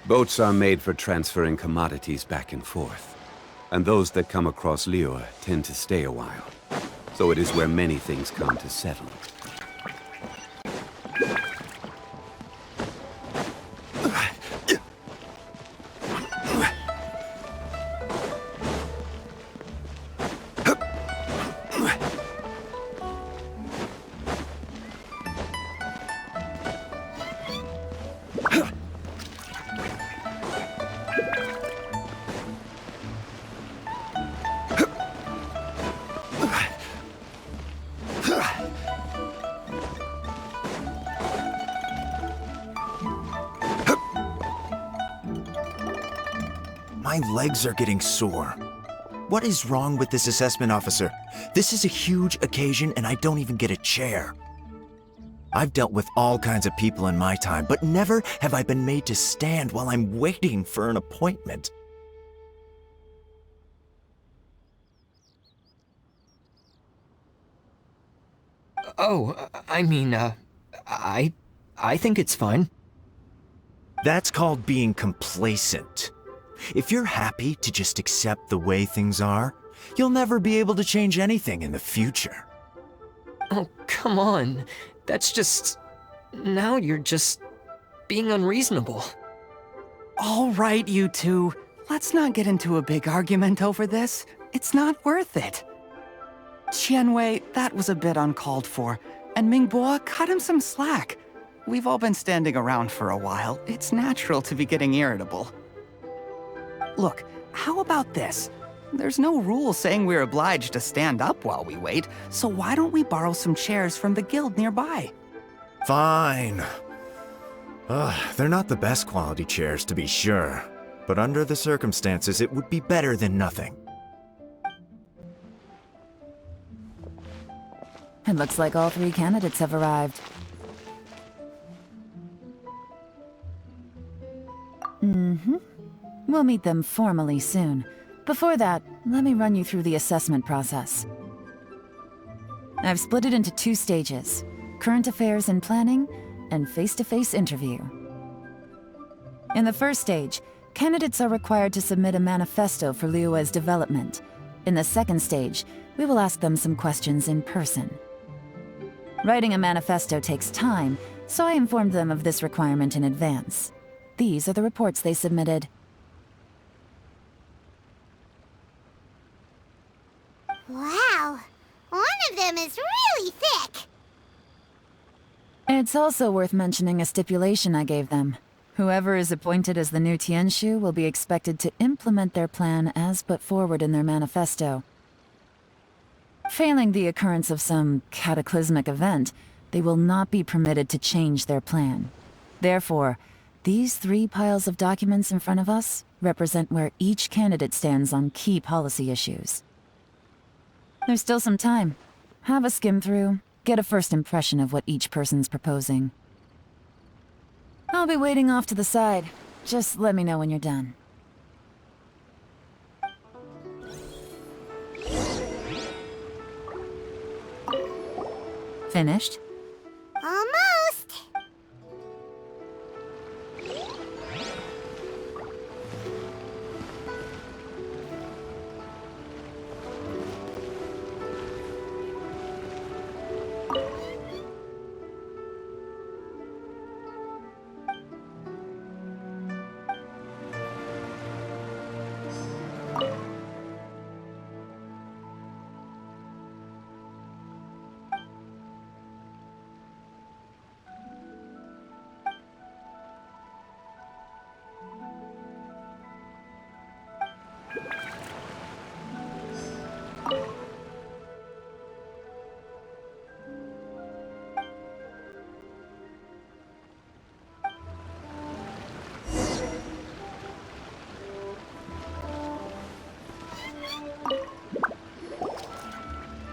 Boats are made for transferring commodities back and forth. And those that come across Liyue tend to stay a while. So it is where many things come to settle. My legs are getting sore. What is wrong with this assessment officer? This is a huge occasion and I don't even get a chair. I've dealt with all kinds of people in my time, but never have I been made to stand while I'm waiting for an appointment. Oh, I think it's fine. That's called being complacent. If you're happy to just accept the way things are, you'll never be able to change anything in the future. Oh, come on. That's just... Now you're just... being unreasonable. All right, you two. Let's not get into a big argument over this. It's not worth it. Qianwei, that was a bit uncalled for. And Mingbo, cut him some slack. We've all been standing around for a while. It's natural to be getting irritable. Look, how about this? There's no rule saying we're obliged to stand up while we wait, so why don't we borrow some chairs from the guild nearby? Fine. They're not the best quality chairs, to be sure. But under the circumstances, it would be better than nothing. It looks like all 3 candidates have arrived. We'll meet them formally soon. Before that, let me run you through the assessment process. I've split it into 2 stages: current affairs and planning, and face-to-face interview. In the first stage, candidates are required to submit a manifesto for Liyue's development. In the second stage, we will ask them some questions in person. Writing a manifesto takes time, so I informed them of this requirement in advance. These are the reports they submitted. Wow, one of them is really thick. It's also worth mentioning a stipulation I gave them. Whoever is appointed as the new Tianshu will be expected to implement their plan as put forward in their manifesto. Failing the occurrence of some cataclysmic event, they will not be permitted to change their plan. Therefore, these 3 piles of documents in front of us represent where each candidate stands on key policy issues. There's still some time. Have a skim through, get a first impression of what each person's proposing. I'll be waiting off to the side. Just let me know when you're done. Finished? Almost.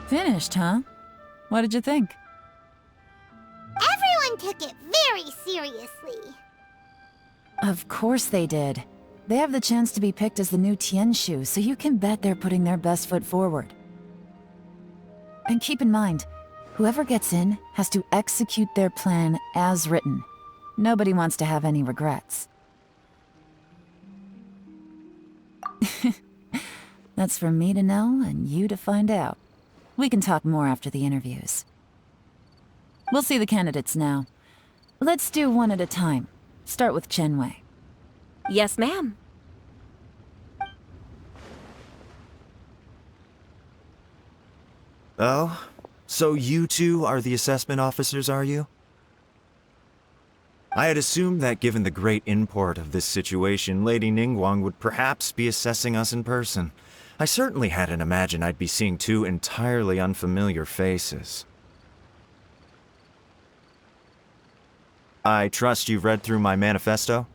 Finished, huh? What did you think? Everyone took it very seriously. Of course they did. They have the chance to be picked as the new Tianshu, so you can bet they're putting their best foot forward. And keep in mind, whoever gets in has to execute their plan as written. Nobody wants to have any regrets. That's for me to know and you to find out. We can talk more after the interviews. We'll see the candidates now. Let's do one at a time. Start with Chenwei. Yes, ma'am. Oh? So you two are the assessment officers, are you? I had assumed that given the great import of this situation, Lady Ningguang would perhaps be assessing us in person. I certainly hadn't imagined I'd be seeing two entirely unfamiliar faces. I trust you've read through my manifesto?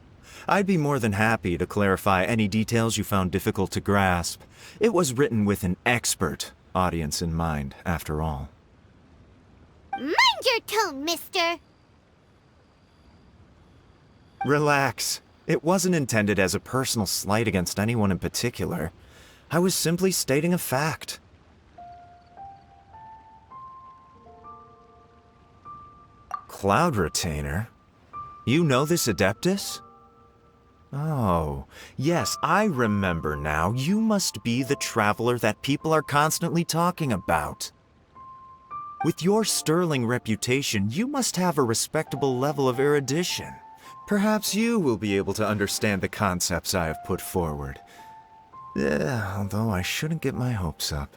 I'd be more than happy to clarify any details you found difficult to grasp. It was written with an expert audience in mind, after all. Mind your tone, mister! Relax. It wasn't intended as a personal slight against anyone in particular. I was simply stating a fact. Cloud Retainer? You know this Adeptus? Oh, yes, I remember now. You must be the traveler that people are constantly talking about. With your sterling reputation, you must have a respectable level of erudition. Perhaps you will be able to understand the concepts I have put forward. Although I shouldn't get my hopes up.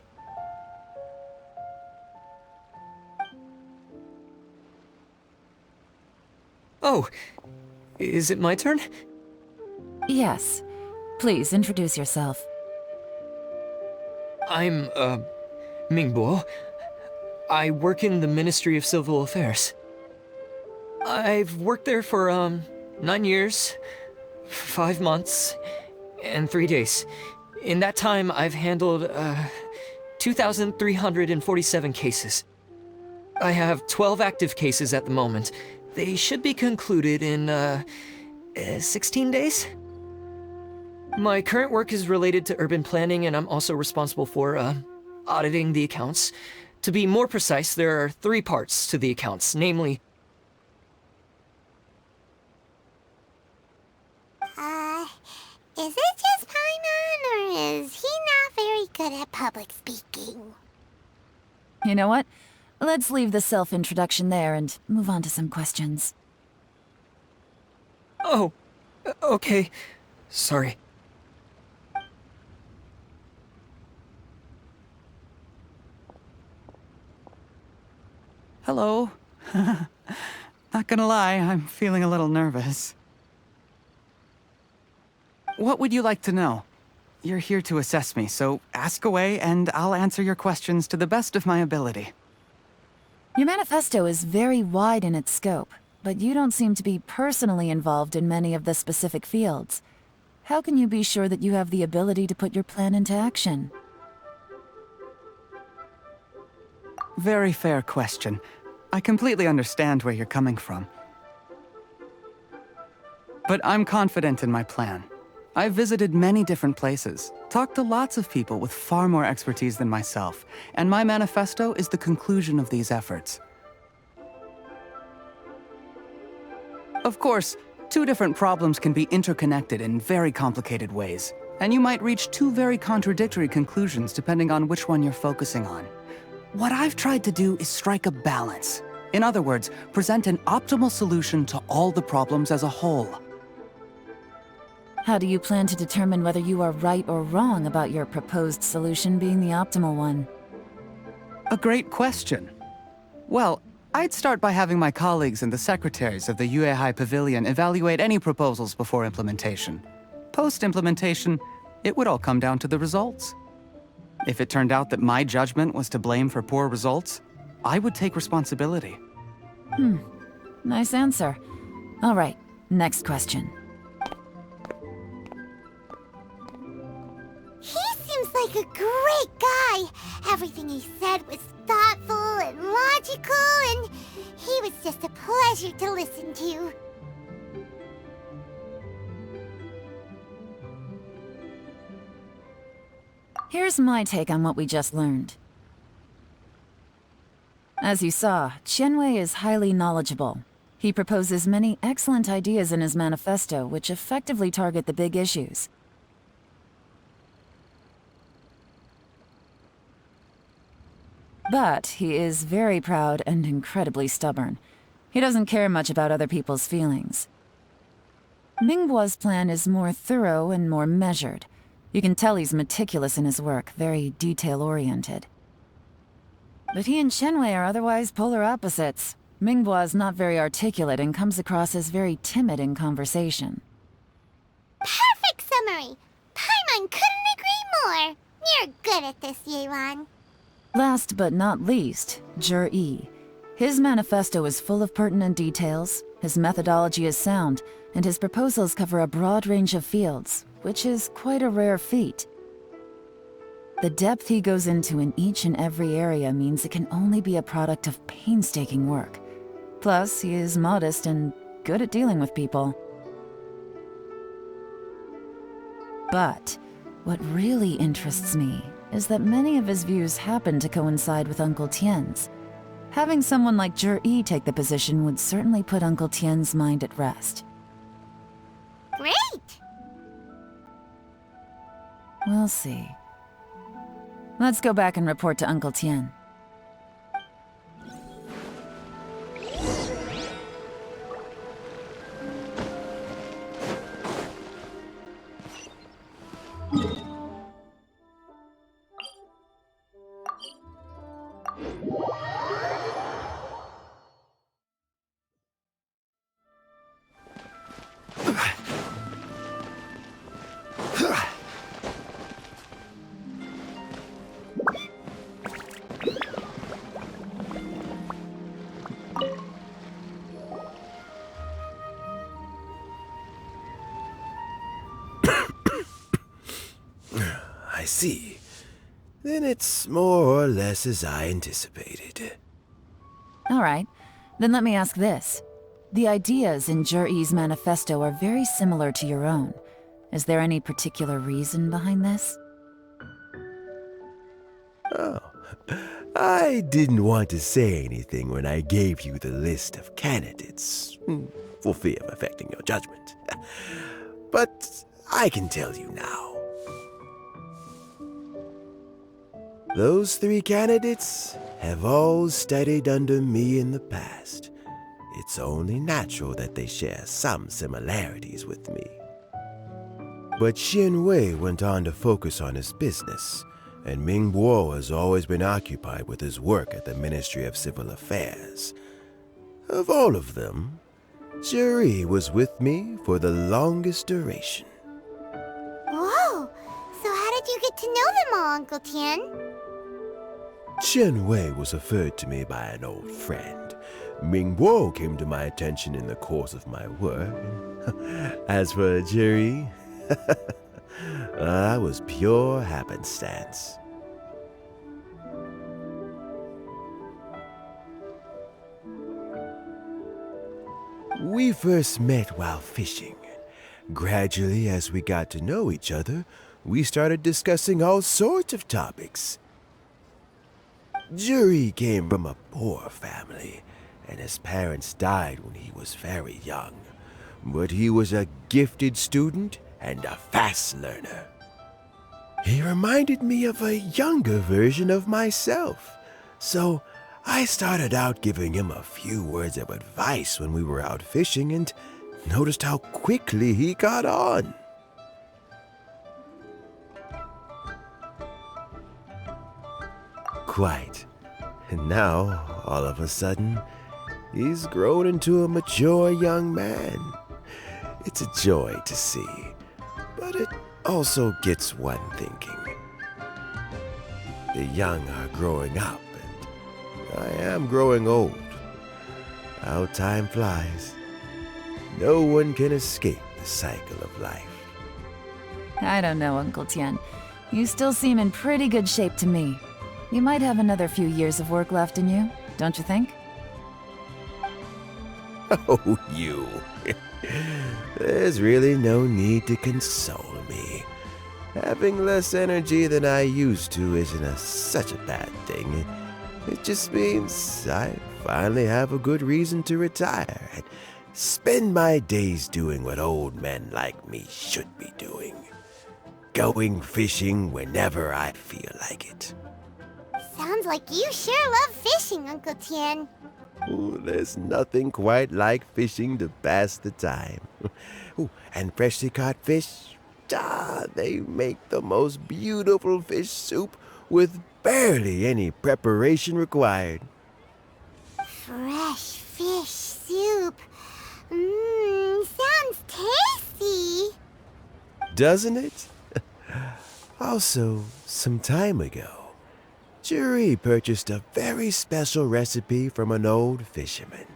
Oh, is it my turn? Yes. Please introduce yourself. I'm, Mingbo. I work in the Ministry of Civil Affairs. I've worked there for, 9 years, 5 months, and 3 days. In that time, I've handled, 2,347 cases. I have 12 active cases at the moment. They should be concluded in, 16 days? My current work is related to urban planning, and I'm also responsible for, auditing the accounts. To be more precise, there are 3 parts to the accounts, namely... Is it just Paimon, or is he not very good at public speaking? You know what? Let's leave the self-introduction there and move on to some questions. Oh, okay. Sorry. Hello. Not gonna lie, I'm feeling a little nervous. What would you like to know? You're here to assess me, so ask away and I'll answer your questions to the best of my ability. Your manifesto is very wide in its scope, but you don't seem to be personally involved in many of the specific fields. How can you be sure that you have the ability to put your plan into action? Very fair question. I completely understand where you're coming from. But I'm confident in my plan. I've visited many different places, talked to lots of people with far more expertise than myself, and my manifesto is the conclusion of these efforts. Of course, 2 different problems can be interconnected in very complicated ways, and you might reach 2 very contradictory conclusions depending on which one you're focusing on. What I've tried to do is strike a balance. In other words, present an optimal solution to all the problems as a whole. How do you plan to determine whether you are right or wrong about your proposed solution being the optimal one? A great question. Well, I'd start by having my colleagues and the secretaries of the Yuehai Pavilion evaluate any proposals before implementation. Post-implementation, it would all come down to the results. If it turned out that my judgment was to blame for poor results, I would take responsibility. Nice answer. All right, next question. He seems like a great guy. Everything he said was thoughtful and logical, and he was just a pleasure to listen to. Here's my take on what we just learned. As you saw, Qianwei is highly knowledgeable. He proposes many excellent ideas in his manifesto which effectively target the big issues. But he is very proud and incredibly stubborn. He doesn't care much about other people's feelings. Mingboa's plan is more thorough and more measured. You can tell he's meticulous in his work, very detail-oriented. But he and Shenwei are otherwise polar opposites. Mingboa is not very articulate and comes across as very timid in conversation. Perfect summary! Paimon couldn't agree more! You're good at this, Yelan. Last but not least, Jur-E. His manifesto is full of pertinent details, his methodology is sound, and his proposals cover a broad range of fields, which is quite a rare feat. The depth he goes into in each and every area means it can only be a product of painstaking work. Plus, he is modest and good at dealing with people. But what really interests me is that many of his views happen to coincide with Uncle Tien's. Having someone like Jur-E take the position would certainly put Uncle Tien's mind at rest. Great! We'll see. Let's go back and report to Uncle Tien. I see. Then it's more or less as I anticipated. All right, then let me ask this. The ideas in Jur-E's manifesto are very similar to your own. Is there any particular reason behind this? Oh, I didn't want to say anything when I gave you the list of candidates, for fear of affecting your judgment. But I can tell you now. Those 3 candidates have all studied under me in the past. It's only natural that they share some similarities with me. But Shenwei went on to focus on his business, and Mingbo has always been occupied with his work at the Ministry of Civil Affairs. Of all of them, Jur-E was with me for the longest duration. Whoa! So how did you get to know them all, Uncle Tien? Shenwei was referred to me by an old friend. Mingbo came to my attention in the course of my work. As for Jur-E, I was pure happenstance. We first met while fishing. Gradually, as we got to know each other, we started discussing all sorts of topics. Jur-E came from a poor family, and his parents died when he was very young. But he was a gifted student and a fast learner. He reminded me of a younger version of myself, so I started out giving him a few words of advice when we were out fishing and noticed how quickly he got on. Quite. And now, all of a sudden, he's grown into a mature young man. It's a joy to see, but it also gets one thinking. The young are growing up, and I am growing old. How time flies. No one can escape the cycle of life. I don't know, Uncle Tien. You still seem in pretty good shape to me. You might have another few years of work left in you, don't you think? Oh, you. There's really no need to console me. Having less energy than I used to isn't such a bad thing. It just means I finally have a good reason to retire and spend my days doing what old men like me should be doing. Going fishing whenever I feel like it. Sounds like you sure love fishing, Uncle Tien. Ooh, there's nothing quite like fishing to pass the time. Ooh, and freshly caught fish, they make the most beautiful fish soup with barely any preparation required. Fresh fish soup. Sounds tasty. Doesn't it? Also, some time ago, Juri purchased a very special recipe from an old fisherman.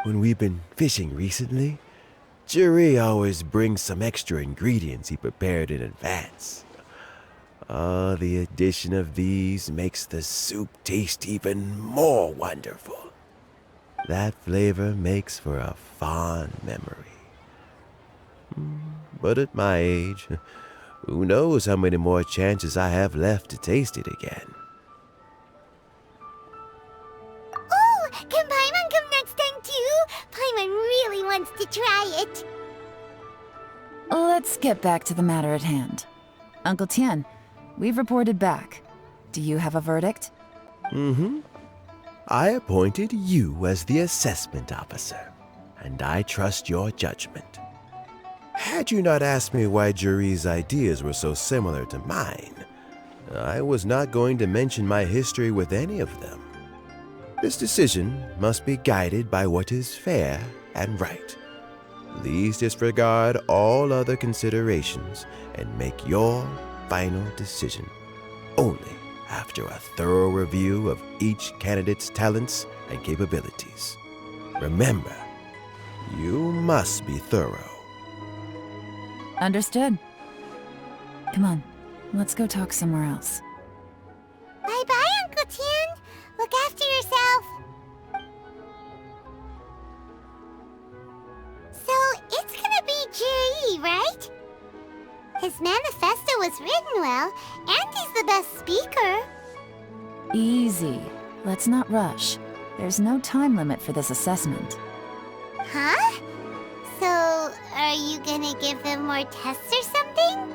When we've been fishing recently, Juri always brings some extra ingredients he prepared in advance. The addition of these makes the soup taste even more wonderful. That flavor makes for a fond memory. But at my age, who knows how many more chances I have left to taste it again. Oh, can Paimon come next time too? Paimon really wants to try it. Let's get back to the matter at hand. Uncle Tien, we've reported back. Do you have a verdict? I appointed you as the assessment officer, and I trust your judgment. Had you not asked me why Juri's ideas were so similar to mine, I was not going to mention my history with any of them. This decision must be guided by what is fair and right. Please disregard all other considerations and make your final decision only after a thorough review of each candidate's talents and capabilities. Remember, you must be thorough. Understood. Come on, let's go talk somewhere else. Bye-bye, Uncle Tien. Look after yourself. So, it's gonna be Jiri, right? His manifesto was written well, and he's the best speaker. Easy. Let's not rush. There's no time limit for this assessment. Huh? So, are you gonna give him more tests or something?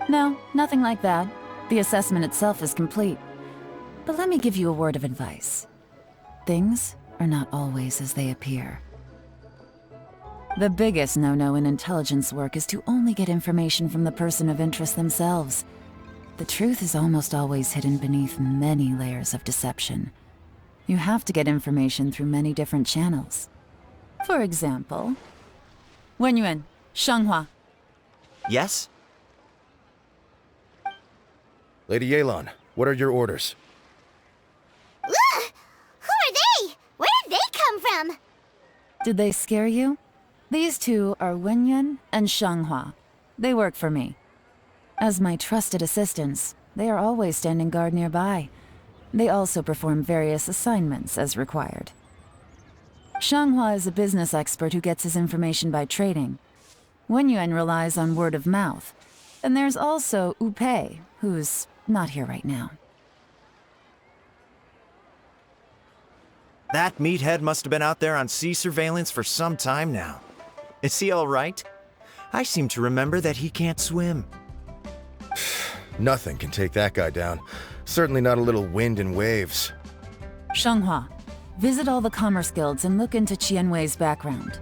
No, nothing like that. The assessment itself is complete. But let me give you a word of advice. Things are not always as they appear. The biggest no-no in intelligence work is to only get information from the person of interest themselves. The truth is almost always hidden beneath many layers of deception. You have to get information through many different channels. For example, Wenyuan, Shanghua. Yes? Lady Yelan, what are your orders? Ugh! Who are they? Where did they come from? Did they scare you? These two are Wenyuan and Shanghua. They work for me. As my trusted assistants, they are always standing guard nearby. They also perform various assignments as required. Shanghua is a business expert who gets his information by trading. Wenyuan relies on word of mouth. And there's also Upei, who's not here right now. That meathead must have been out there on sea surveillance for some time now. Is he all right? I seem to remember that he can't swim. Nothing can take that guy down. Certainly not a little wind and waves. Shanghua, visit all the commerce guilds and look into Qianwei's background.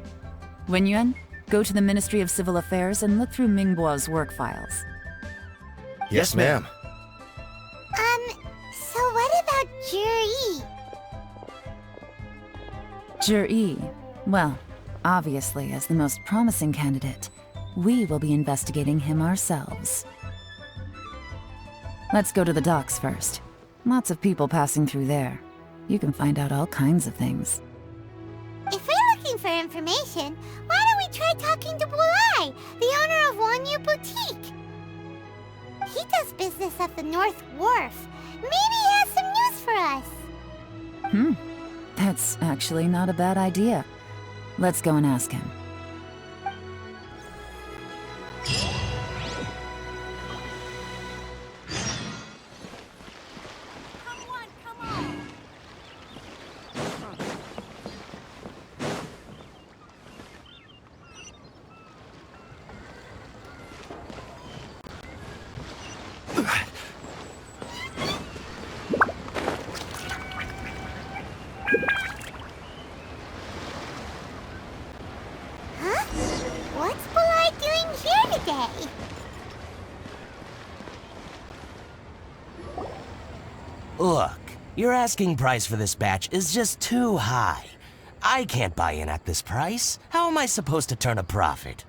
Wenyuan, go to the Ministry of Civil Affairs and look through Mingbo's work files. Yes, ma'am. So what about Juri? Juri, well, obviously as the most promising candidate, we will be investigating him ourselves. Let's go to the docks first. Lots of people passing through there. You can find out all kinds of things. If we're looking for information, why don't we try talking to Bulai, the owner of Wanyu Boutique? He does business at the North Wharf. Maybe he has some news for us. That's actually not a bad idea. Let's go and ask him. day. Look, your asking price for this batch is just too high. I can't buy in at this price. How am I supposed to turn a profit?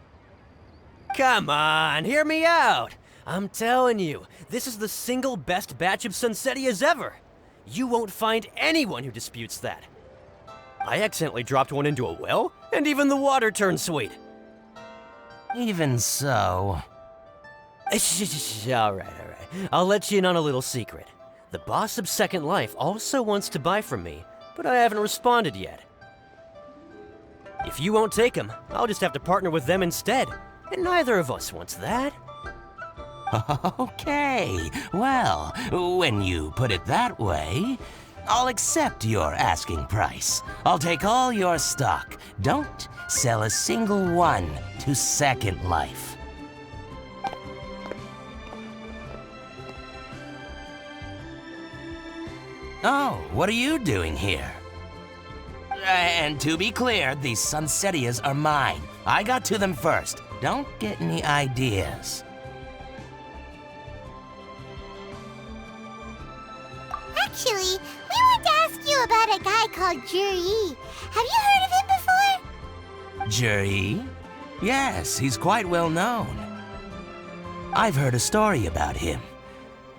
Come on, hear me out. I'm telling you, this is the single best batch of Sunsetias ever. You won't find anyone who disputes that. I accidentally dropped one into a well, and even the water turned sweet. Even so... All right. I'll let you in on a little secret. The boss of Second Life also wants to buy from me, but I haven't responded yet. If you won't take him, I'll just have to partner with them instead, and neither of us wants that. Okay, well, when you put it that way, I'll accept your asking price. I'll take all your stock. Don't sell a single one to Second Life. Oh, what are you doing here? And to be clear, these Sunsetias are mine. I got to them first. Don't get any ideas. Actually, we want to ask you about a guy called Juri. Have you heard of him before? Juri? Yes, he's quite well known. I've heard a story about him.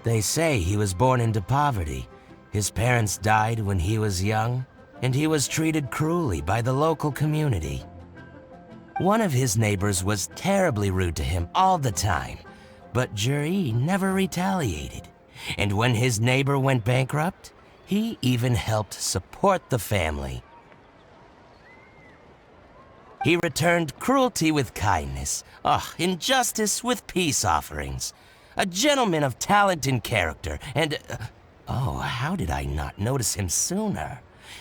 They say he was born into poverty. His parents died when he was young, and he was treated cruelly by the local community. One of his neighbors was terribly rude to him all the time, but Juri never retaliated. And when his neighbor went bankrupt, he even helped support the family. He returned cruelty with kindness, injustice with peace offerings. A gentleman of talent and character, and... oh, how did I not notice him sooner?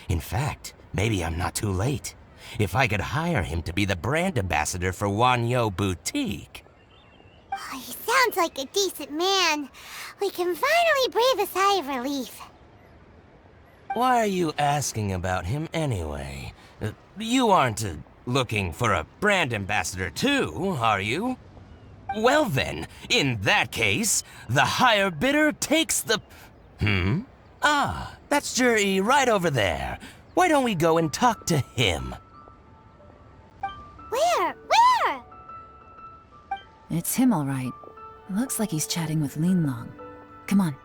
In fact, maybe I'm not too late. If I could hire him to be the brand ambassador for Wanyo Boutique. Oh, he sounds like a decent man. We can finally breathe a sigh of relief. Why are you asking about him anyway? You aren't looking for a brand ambassador too, are you? Well then, in that case, the higher bidder takes the... Ah, that's Juri right over there. Why don't we go and talk to him? Where? It's him, all right. Looks like he's chatting with Linlong. Come on,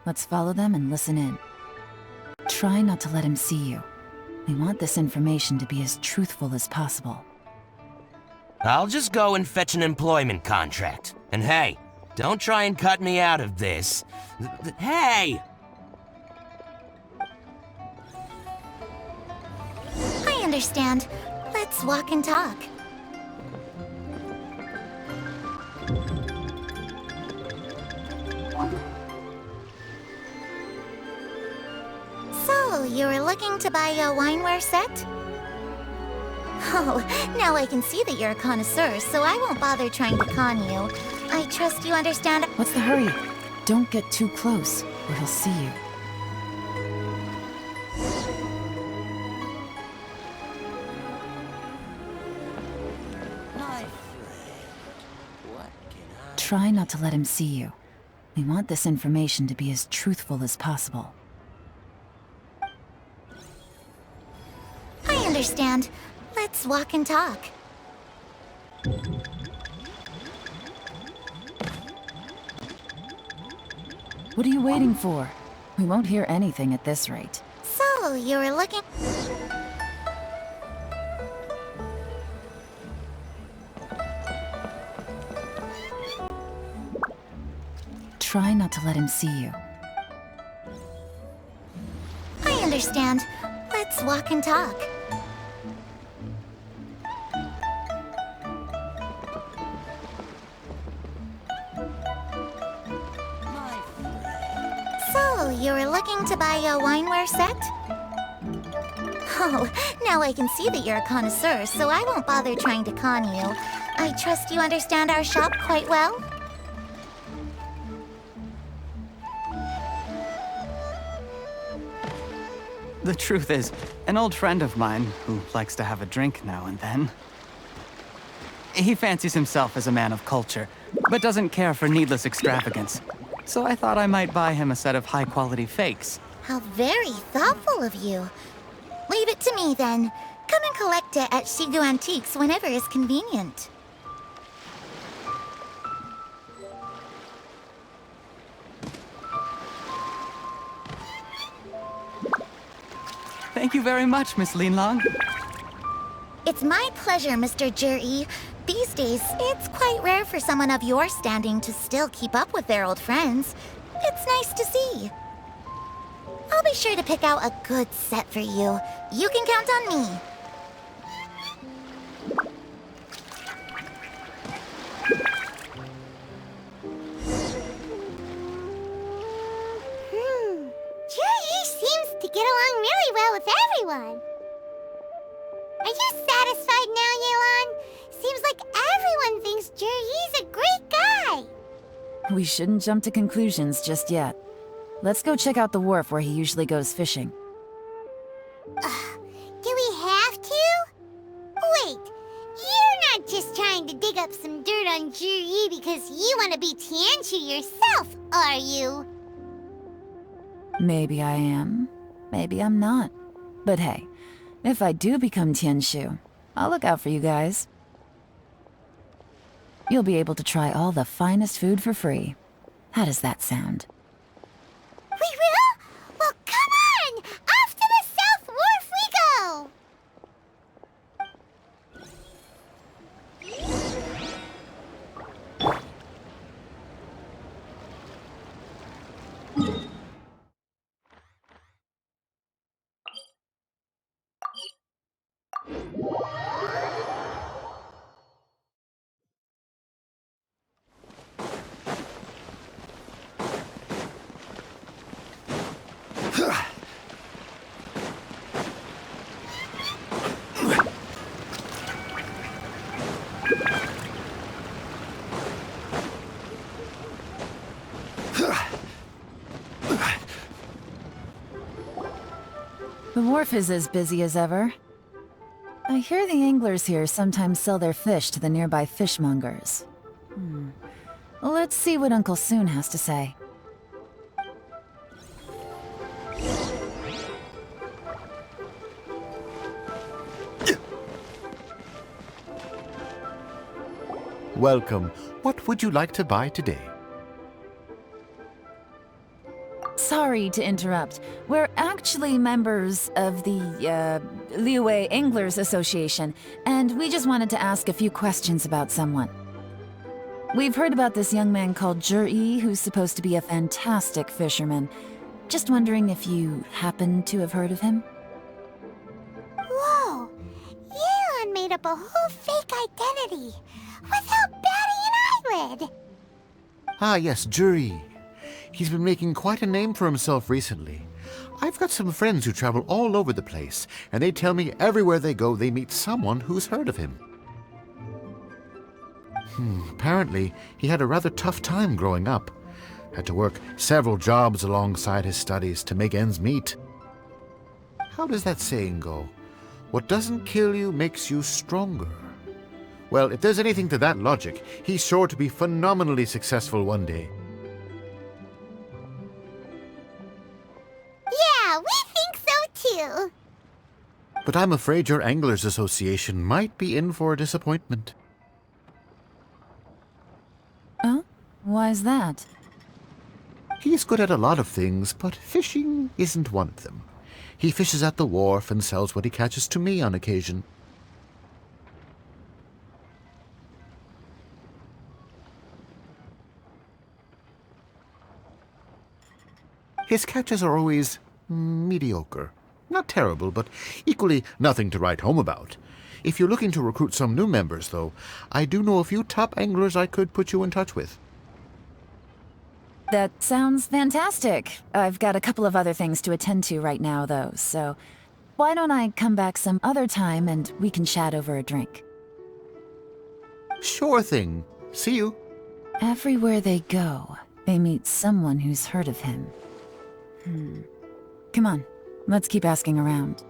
let's follow them and listen in. Try not to let him see you. We want this information to be as truthful as possible. I'll just go and fetch an employment contract. And hey, don't try and cut me out of this. Hey! I understand. Let's walk and talk. So, you were looking to buy a wineware set? Oh, now I can see that you're a connoisseur, so I won't bother trying to con you. I trust you understand. What's the hurry? Don't get too close, or he'll see you. Try not to let him see you. We want this information to be as truthful as possible. I understand. Let's walk and talk. What are you waiting for? We won't hear anything at this rate. So, you were looking... Try not to let him see you. I understand. Let's walk and talk. So, you were looking to buy a wineware set? Oh, now I can see that you're a connoisseur, so I won't bother trying to con you. I trust you understand our shop quite well? The truth is, an old friend of mine who likes to have a drink now and then. He fancies himself as a man of culture, but doesn't care for needless extravagance. So I thought I might buy him a set of high-quality fakes. How very thoughtful of you. Leave it to me, then. Come and collect it at Shigu Antiques whenever is convenient. Thank you very much, Miss Linlong. It's my pleasure, Mr. Juri. These days, it's quite rare for someone of your standing to still keep up with their old friends. It's nice to see. I'll be sure to pick out a good set for you. You can count on me. Juri seems to get along really well with everyone. Are you satisfied now, Yelan? Seems like everyone thinks Juri's a great guy. We shouldn't jump to conclusions just yet. Let's go check out the wharf where he usually goes fishing. Do we have to? Wait, you're not just trying to dig up some dirt on Juri because you want to be Tianshu yourself, are you? Maybe I am. Maybe I'm not. But hey, if I do become Tianshu, I'll look out for you guys. You'll be able to try all the finest food for free. How does that sound? We will? Well, come on! Off to the South Wharf we go! The wharf is as busy as ever. I hear the anglers here sometimes sell their fish to the nearby fishmongers. Let's see what Uncle Soon has to say. Welcome. What would you like to buy today? Sorry to interrupt. We're actually members of the, Liyue Anglers Association, and we just wanted to ask a few questions about someone. We've heard about this young man called Juri, who's supposed to be a fantastic fisherman. Just wondering if you happen to have heard of him? Whoa! Yelan made up a whole fake identity without batting an eyelid! Ah, yes, Juri. He's been making quite a name for himself recently. I've got some friends who travel all over the place, and they tell me everywhere they go they meet someone who's heard of him. Apparently, he had a rather tough time growing up. Had to work several jobs alongside his studies to make ends meet. How does that saying go? What doesn't kill you makes you stronger. Well, if there's anything to that logic, he's sure to be phenomenally successful one day. Yeah, we think so too. But I'm afraid your Anglers Association might be in for a disappointment. Oh? Why's that? He's good at a lot of things, but fishing isn't one of them. He fishes at the wharf and sells what he catches to me on occasion. His catches are always mediocre. Not terrible, but equally nothing to write home about. If you're looking to recruit some new members, though, I do know a few top anglers I could put you in touch with. That sounds fantastic. I've got a couple of other things to attend to right now, though, so why don't I come back some other time and we can chat over a drink? Sure thing. See you. Everywhere they go, they meet someone who's heard of him. Come on, let's keep asking around.